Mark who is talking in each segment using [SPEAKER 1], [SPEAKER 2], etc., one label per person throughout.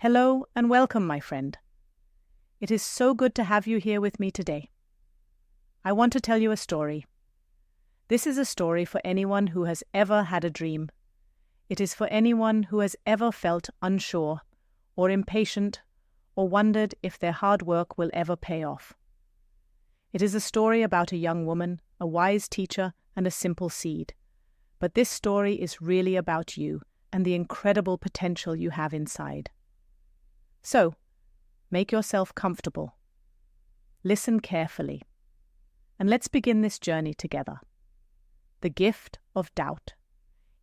[SPEAKER 1] Hello and welcome, my friend. It is so good to have you here with me today. I want to tell you a story. This is a story for anyone who has ever had a dream. It is for anyone who has ever felt unsure or impatient or wondered if their hard work will ever pay off. It is a story about a young woman, a wise teacher, and a simple seed. But this story is really about you and the incredible potential you have inside. So, make yourself comfortable. Listen carefully. And let's begin this journey together. The gift of doubt.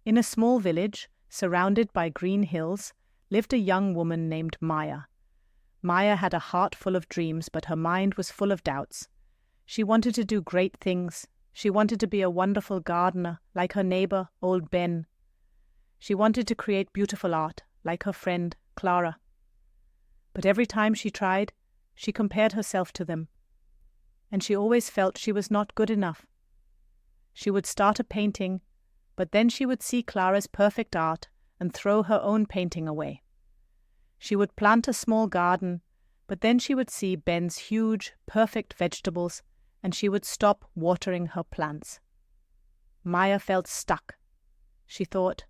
[SPEAKER 1] In a small village, surrounded by green hills, lived a young woman named Maya. Maya had a heart full of dreams, but her mind was full of doubts. She wanted to do great things. She wanted to be a wonderful gardener, like her neighbor, old Ben. She wanted to create beautiful art, like her friend, Clara. But every time she tried, she compared herself to them, and she always felt she was not good enough. She would start a painting, but then she would see Clara's perfect art and throw her own painting away. She would plant a small garden, but then she would see Ben's huge, perfect vegetables, and she would stop watering her plants. Maya felt stuck. She thought,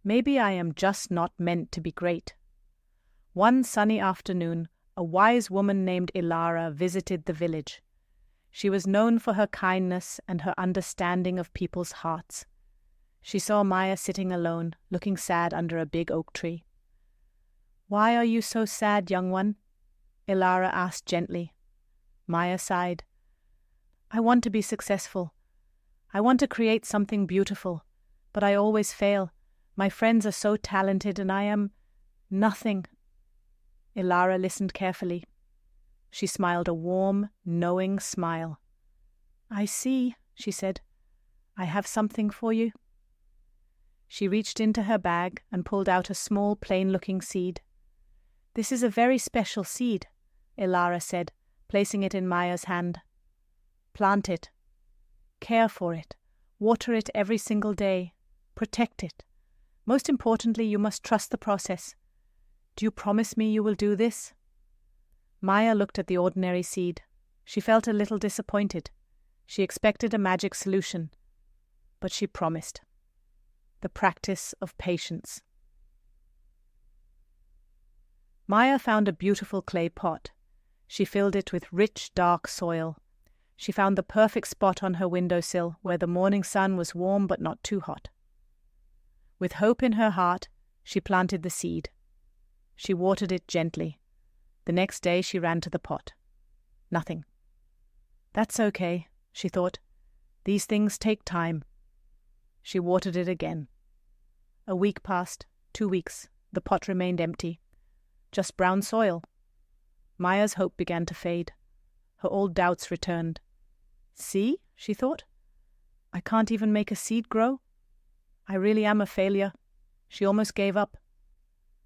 [SPEAKER 1] maybe I am just not meant to be great. One sunny afternoon, a wise woman named Ilara visited the village. She was known for her kindness and her understanding of people's hearts. She saw Maya sitting alone, looking sad under a big oak tree. "Why are you so sad, young one?" Ilara asked gently. Maya sighed. "I want to be successful. I want to create something beautiful, but I always fail. My friends are so talented and I am nothing." Ilara listened carefully. She smiled a warm, knowing smile. "I see," she said. "I have something for you." She reached into her bag and pulled out a small, plain-looking seed. "This is a very special seed," Ilara said, placing it in Maya's hand. "Plant it. Care for it. Water it every single day. Protect it. Most importantly, you must trust the process. Do you promise me you will do this?" Maya looked at the ordinary seed. She felt a little disappointed. She expected a magic solution, but she promised. The practice of patience. Maya found a beautiful clay pot. She filled it with rich, dark soil. She found the perfect spot on her windowsill where the morning sun was warm but not too hot. With hope in her heart, she planted the seed. She watered it gently. The next day she ran to the pot. Nothing. "That's okay," she thought. "These things take time." She watered it again. A week passed, 2 weeks. The pot remained empty. Just brown soil. Maya's hope began to fade. Her old doubts returned. "See," she thought. "I can't even make a seed grow. I really am a failure." She almost gave up.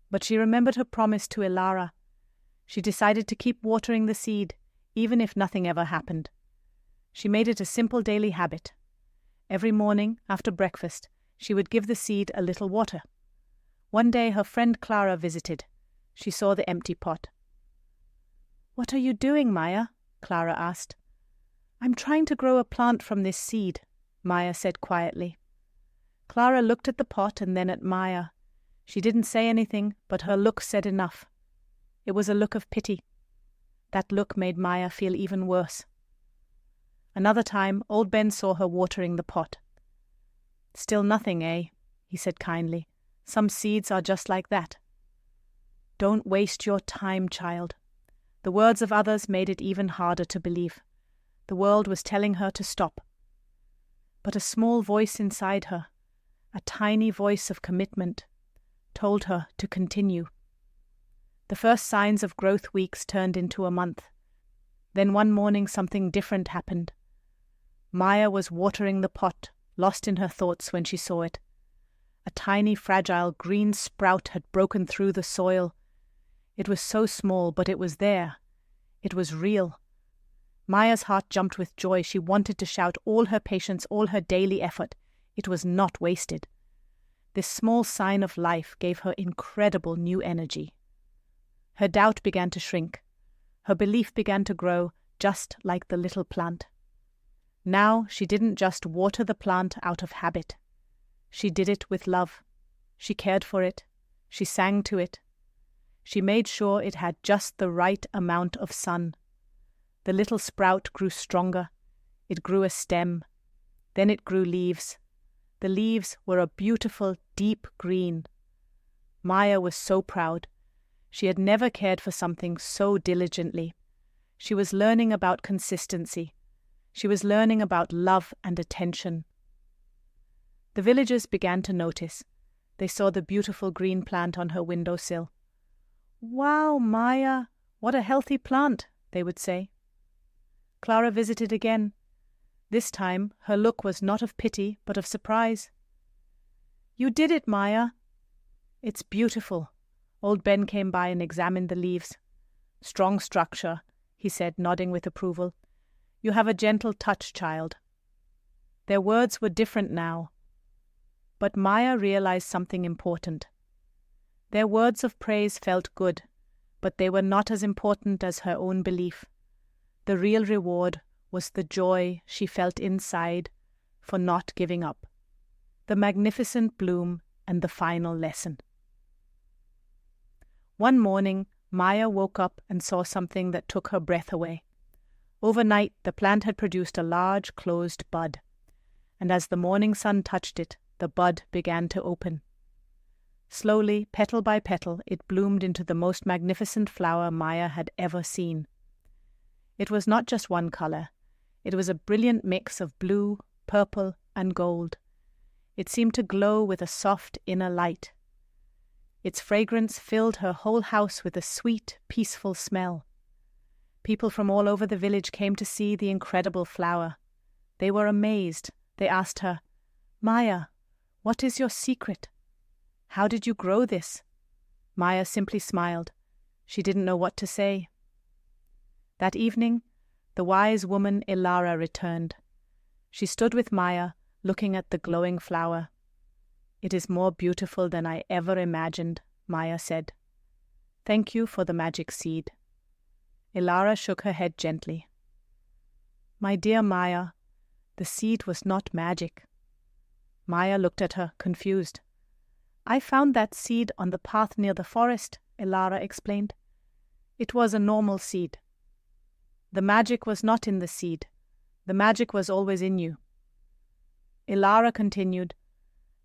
[SPEAKER 1] But she remembered her promise to Ilara. She decided to keep watering the seed, even if nothing ever happened. She made it a simple daily habit. Every morning, after breakfast, she would give the seed a little water. One day her friend Clara visited. She saw the empty pot. "What are you doing, Maya?" Clara asked. "I'm trying to grow a plant from this seed," Maya said quietly. Clara looked at the pot and then at Maya. She didn't say anything, but her look said enough. It was a look of pity. That look made Maya feel even worse. Another time, old Ben saw her watering the pot. "Still nothing, eh?" he said kindly. "Some seeds are just like that." "Don't waste your time, child." The words of others made it even harder to believe. The world was telling her to stop. But a small voice inside her, a tiny voice of commitment, told her to continue. The first signs of growth weeks turned into a month. Then one morning something different happened. Maya was watering the pot, lost in her thoughts when she saw it. A tiny, fragile green sprout had broken through the soil. It was so small, but it was there. It was real. Maya's heart jumped with joy. She wanted to shout all her patience, all her daily effort. It was not wasted. This small sign of life gave her incredible new energy. Her doubt began to shrink. Her belief began to grow, just like the little plant. Now she didn't just water the plant out of habit. She did it with love. She cared for it. She sang to it. She made sure it had just the right amount of sun. The little sprout grew stronger. It grew a stem. Then it grew leaves. The leaves were a beautiful, deep green. Maya was so proud. She had never cared for something so diligently. She was learning about consistency. She was learning about love and attention. The villagers began to notice. They saw the beautiful green plant on her windowsill. "Wow, Maya, what a healthy plant," they would say. Clara visited again. This time, her look was not of pity, but of surprise. "You did it, Maya." "It's beautiful." Old Ben came by and examined the leaves. "Strong structure," he said, nodding with approval. "You have a gentle touch, child." Their words were different now. But Maya realized something important. Their words of praise felt good, but they were not as important as her own belief. The real reward was the joy she felt inside for not giving up. The magnificent bloom and the final lesson. One morning, Maya woke up and saw something that took her breath away. Overnight, the plant had produced a large closed bud, and as the morning sun touched it, the bud began to open. Slowly, petal by petal, it bloomed into the most magnificent flower Maya had ever seen. It was not just one color. It was a brilliant mix of blue, purple, and gold. It seemed to glow with a soft inner light. Its fragrance filled her whole house with a sweet, peaceful smell. People from all over the village came to see the incredible flower. They were amazed. They asked her, "Maya, what is your secret? How did you grow this?" Maya simply smiled. She didn't know what to say. That evening, the wise woman Ilara returned. She stood with Maya, looking at the glowing flower. "It is more beautiful than I ever imagined," Maya said. "Thank you for the magic seed." Ilara shook her head gently. "My dear Maya, the seed was not magic." Maya looked at her, confused. "I found that seed on the path near the forest," Ilara explained. "It was a normal seed. The magic was not in the seed. The magic was always in you." Ilara continued,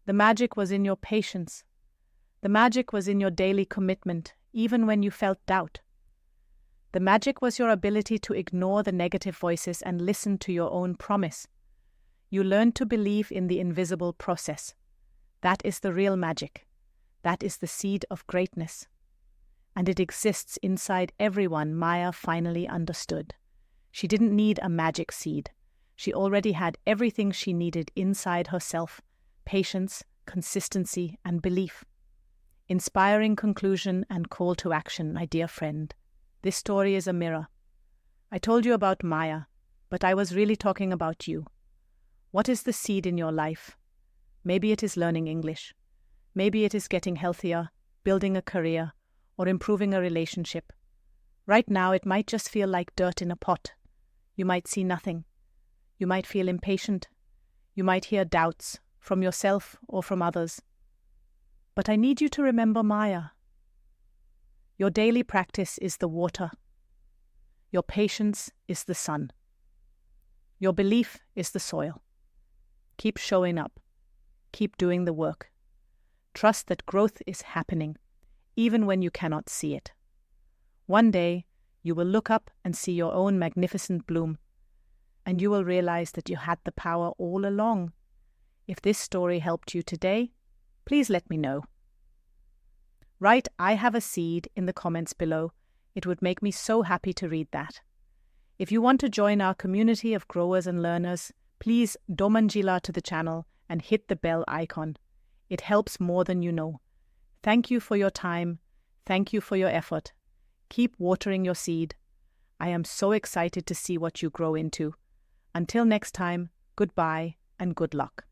[SPEAKER 1] "The magic was in your patience. The magic was in your daily commitment, even when you felt doubt. The magic was your ability to ignore the negative voices and listen to your own promise. You learned to believe in the invisible process. That is the real magic. That is the seed of greatness. And it exists inside everyone," Maya finally understood. She didn't need a magic seed. She already had everything she needed inside herself: patience, consistency, and belief. Inspiring conclusion and call to action, my dear friend. This story is a mirror. I told you about Maya, but I was really talking about you. What is the seed in your life? Maybe it is learning English. Maybe it is getting healthier, building a career, or improving a relationship. Right now, it might just feel like dirt in a pot. You might see nothing. You might feel impatient. You might hear doubts from yourself or from others. But I need you to remember Maya. Your daily practice is the water. Your patience is the sun. Your belief is the soil. Keep showing up. Keep doing the work. Trust that growth is happening, even when you cannot see it. One day, you will look up and see your own magnificent bloom, and you will realize that you had the power all along. If this story helped you today, please let me know. Write "I have a seed" in the comments below. It would make me so happy to read that. If you want to join our community of growers and learners, please domanjila to the channel and hit the bell icon. It helps more than you know. Thank you for your time. Thank you for your effort. Keep watering your seed. I am so excited to see what you grow into. Until next time, goodbye and good luck.